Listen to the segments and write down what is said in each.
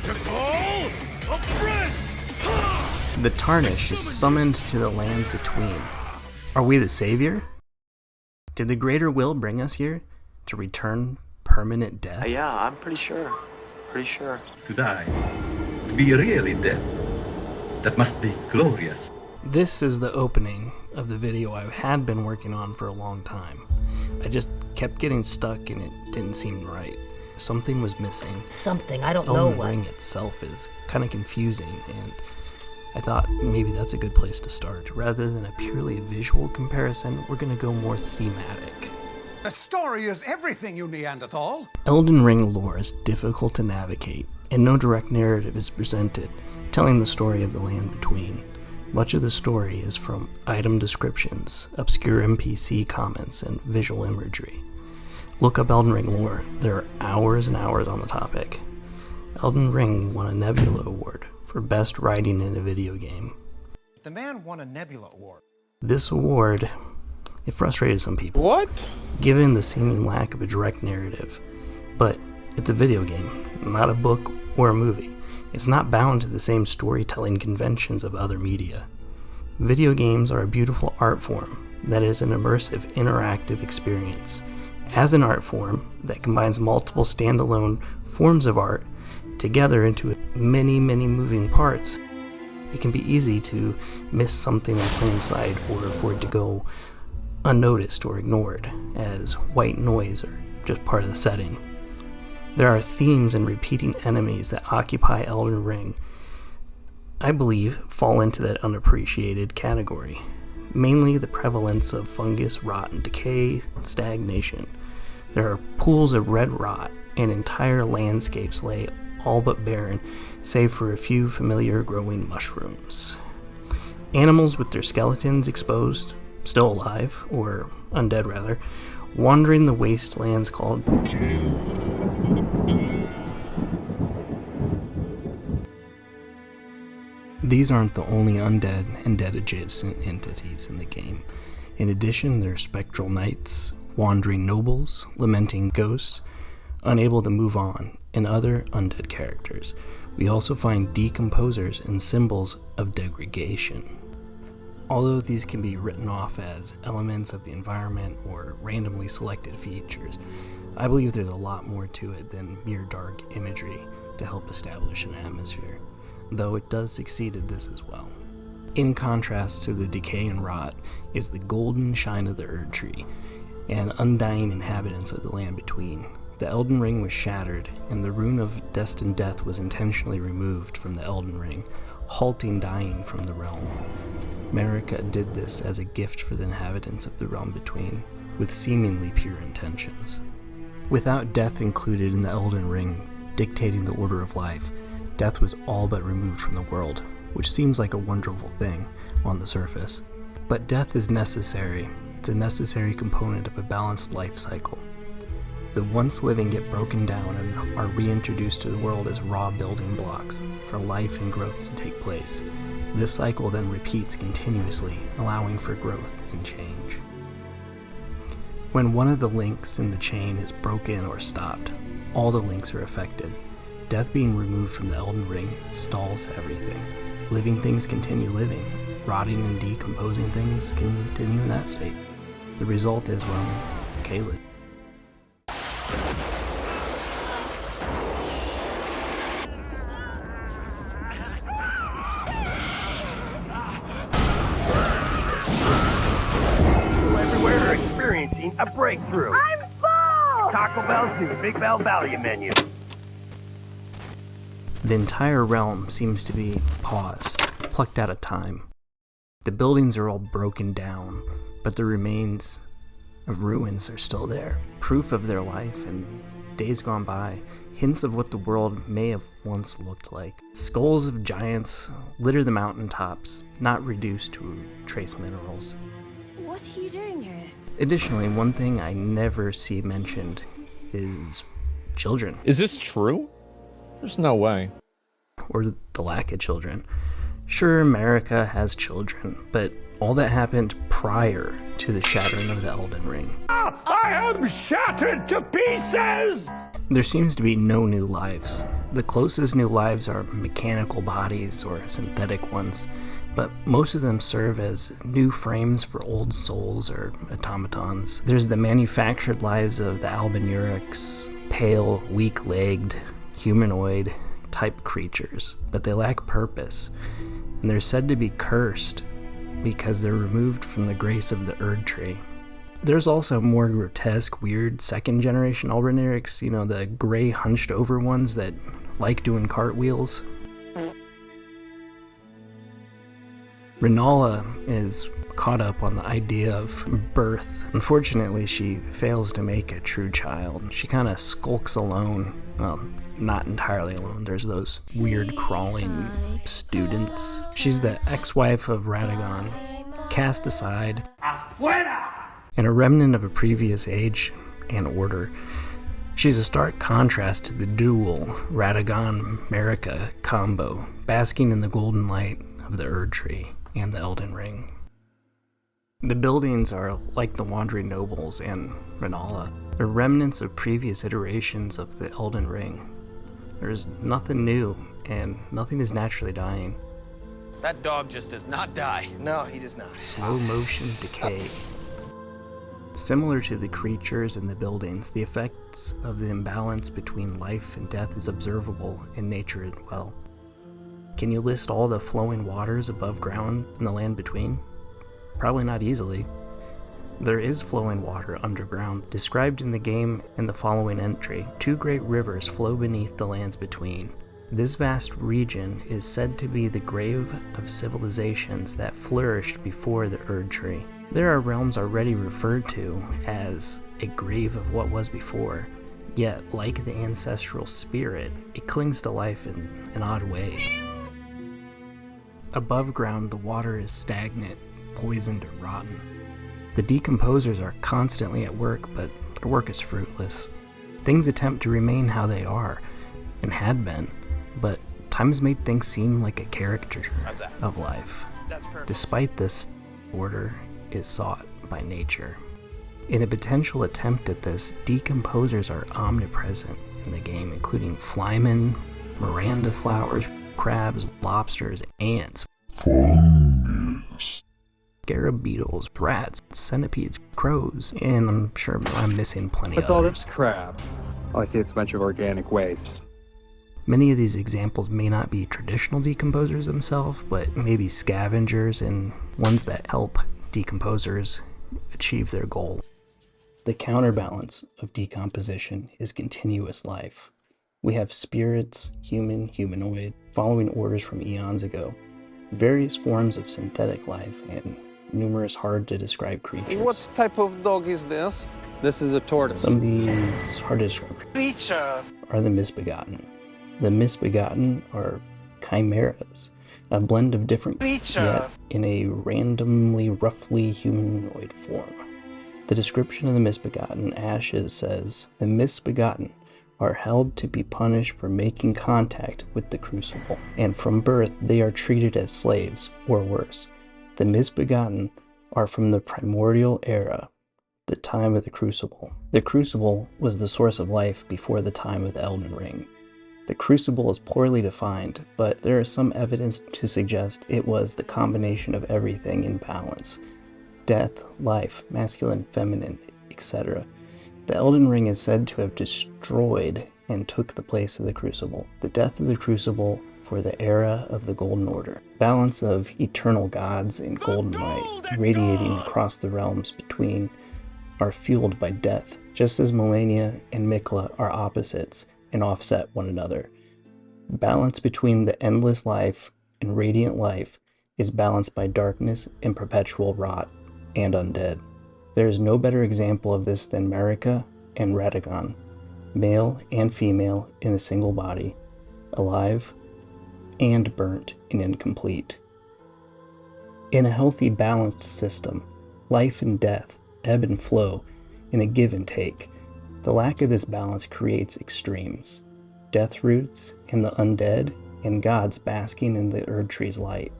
The Tarnished is summoned to the lands between. Are we the savior? Did the greater will bring us here to return permanent death? Yeah, I'm pretty sure. Pretty sure. To die, to be really dead, that must be glorious. This is the opening of the video I had been working on for a long time. I just kept getting stuck and it didn't seem right. Something was missing. Something, I don't know what. Elden Ring itself is kind of confusing, and I thought maybe that's a good place to start. Rather than a purely visual comparison, we're going to go more thematic. The story is everything, you Neanderthal. Elden Ring lore is difficult to navigate, and no direct narrative is presented, telling the story of the land between. Much of the story is from item descriptions, obscure NPC comments, and visual imagery. Look up Elden Ring lore. There are hours and hours on the topic. Elden Ring won a Nebula Award for Best Writing in a Video Game. The man won a Nebula Award. This award, it frustrated some people. What? Given the seeming lack of a direct narrative. But it's a video game, not a book or a movie. It's not bound to the same storytelling conventions of other media. Video games are a beautiful art form that is an immersive, interactive experience. As an art form that combines multiple standalone forms of art together into many, many moving parts, it can be easy to miss something in plain sight or for it to go unnoticed or ignored as white noise or just part of the setting. There are themes and repeating enemies that occupy Elden Ring, I believe, fall into that unappreciated category. Mainly the prevalence of fungus, rot, and decay, and stagnation. There are pools of red rot, and entire landscapes lay all but barren, save for a few familiar growing mushrooms. Animals with their skeletons exposed, still alive, or undead rather, wandering the wastelands called These aren't the only undead and dead adjacent entities in the game. In addition, there are spectral knights, wandering nobles, lamenting ghosts, unable to move on, and other undead characters. We also find decomposers and symbols of degradation. Although these can be written off as elements of the environment or randomly selected features, I believe there's a lot more to it than mere dark imagery to help establish an atmosphere, though it does succeed at this as well. In contrast to the decay and rot is the golden shine of the Erd Tree and undying inhabitants of the land between. The Elden Ring was shattered, and the rune of destined death was intentionally removed from the Elden Ring, halting dying from the realm. Marika did this as a gift for the inhabitants of the realm between, with seemingly pure intentions. Without death included in the Elden Ring, dictating the order of life, death was all but removed from the world, which seems like a wonderful thing on the surface. But death is necessary. It's a necessary component of a balanced life cycle. The once living get broken down and are reintroduced to the world as raw building blocks for life and growth to take place. This cycle then repeats continuously, allowing for growth and change. When one of the links in the chain is broken or stopped, all the links are affected. Death being removed from the Elden Ring stalls everything. Living things continue living. Rotting and decomposing things continue in that state. The result is, well, Caelid. Everywhere are experiencing a breakthrough. I'm full! Taco Bell's new Big Bell value menu. The entire realm seems to be paused, plucked out of time. The buildings are all broken down, but the remains of ruins are still there. Proof of their life and days gone by, hints of what the world may have once looked like. Skulls of giants litter the mountaintops, not reduced to trace minerals. What are you doing here? Additionally, one thing I never see mentioned is children. Is this true? There's no way. Or the lack of children. Sure, America has children, but all that happened prior to the shattering of the Elden Ring. I am shattered to pieces! There seems to be no new lives. The closest new lives are mechanical bodies or synthetic ones, but most of them serve as new frames for old souls or automatons. There's the manufactured lives of the Albinurics, pale, weak-legged, humanoid type creatures, but they lack purpose, and they're said to be cursed because they're removed from the grace of the Erd tree. There's also more grotesque, weird second-generation Albinurics, the gray hunched-over ones that like doing cartwheels. Renala is caught up on the idea of birth. Unfortunately, she fails to make a true child. She kind of skulks alone. Well, not entirely alone. There's those weird crawling students. She's the ex-wife of Radagon, cast aside, and a remnant of a previous age and order. She's a stark contrast to the dual Radagon-Marika combo, basking in the golden light of the Erd tree and the Elden Ring. The buildings are like the Wandering Nobles and Renala. They're remnants of previous iterations of the Elden Ring. There's nothing new, and nothing is naturally dying. That dog just does not die. No, he does not. Slow motion decay. Similar to the creatures and the buildings, the effects of the imbalance between life and death is observable in nature as well. Can you list all the flowing waters above ground and the land between? Probably not easily. There is flowing water underground, described in the game in the following entry. 2 great rivers flow beneath the lands between. This vast region is said to be the grave of civilizations that flourished before the Erd tree. There are realms already referred to as a grave of what was before, yet, like the ancestral spirit, it clings to life in an odd way. Above ground, the water is stagnant, poisoned, and rotten. The decomposers are constantly at work, but their work is fruitless. Things attempt to remain how they are, and had been, but time has made things seem like a caricature of life. Despite this, order is sought by nature. In a potential attempt at this, decomposers are omnipresent in the game, including flymen, Miranda flowers, crabs, lobsters, ants, scarab beetles, rats, centipedes, crows, and I'm sure I'm missing plenty What's others. all this crap? All I see is a bunch of organic waste. Many of these examples may not be traditional decomposers themselves, but maybe scavengers and ones that help decomposers achieve their goal. The counterbalance of decomposition is continuous life. We have spirits, human, humanoid, following orders from eons ago, various forms of synthetic life, and numerous hard-to-describe creatures. What type of dog is this? This is a tortoise. Some of these hard-to-describe creatures are the misbegotten. The misbegotten are chimeras, a blend of different yet in a randomly, roughly humanoid form. The description of the misbegotten Ashes says, the misbegotten are held to be punished for making contact with the crucible, and from birth they are treated as slaves, or worse. The misbegotten are from the primordial era, the time of the crucible. The crucible was the source of life before the time of the Elden Ring. The crucible is poorly defined, but there is some evidence to suggest it was the combination of everything in balance. Death, life, masculine, feminine, etc. The Elden Ring is said to have destroyed and took the place of the crucible. The death of the crucible for the era of the Golden Order. Balance of eternal gods and golden light radiating across the realms between are fueled by death, just as Melania and Mikla are opposites and offset one another. Balance between the endless life and radiant life is balanced by darkness and perpetual rot and undead. There is no better example of this than Marika and Radagon, male and female in a single body, alive and burnt and incomplete. In a healthy, balanced system, life and death ebb and flow in a give and take. The lack of this balance creates extremes. Death roots in the undead and gods basking in the Erd tree's light.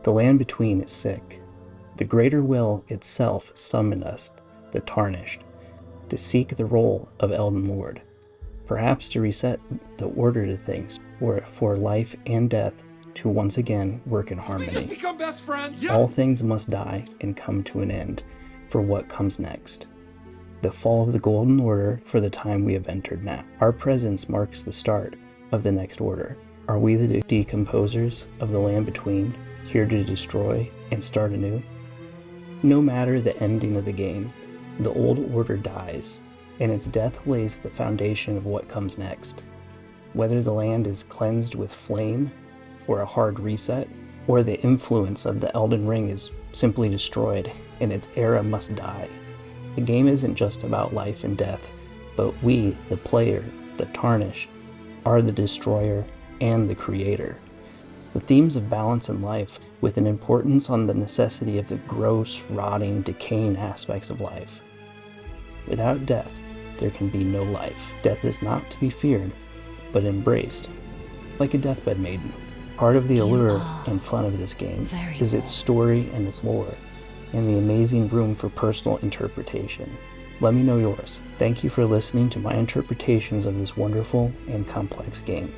The land between is sick. The greater will itself summoned us, the Tarnished, to seek the role of Elden Lord. perhaps to reset the order to things, or for life and death to once again work in harmony. We just become best friends. All things must die and come to an end for what comes next. The fall of the Golden Order for the time we have entered now. Our presence marks the start of the next order. Are we the decomposers of the land between, here to destroy and start anew? No matter the ending of the game, the old order dies, and its death lays the foundation of what comes next. Whether the land is cleansed with flame for a hard reset, or the influence of the Elden Ring is simply destroyed and its era must die. The game isn't just about life and death, but we, the player, the Tarnished, are the destroyer and the creator. The themes of balance in life, with an importance on the necessity of the gross, rotting, decaying aspects of life. Without death, there can be no life. Death is not to be feared, but embraced, like a deathbed maiden. Part of the allure and fun of this game is its story and its lore, and the amazing room for personal interpretation. Let me know yours. Thank you for listening to my interpretations of this wonderful and complex game.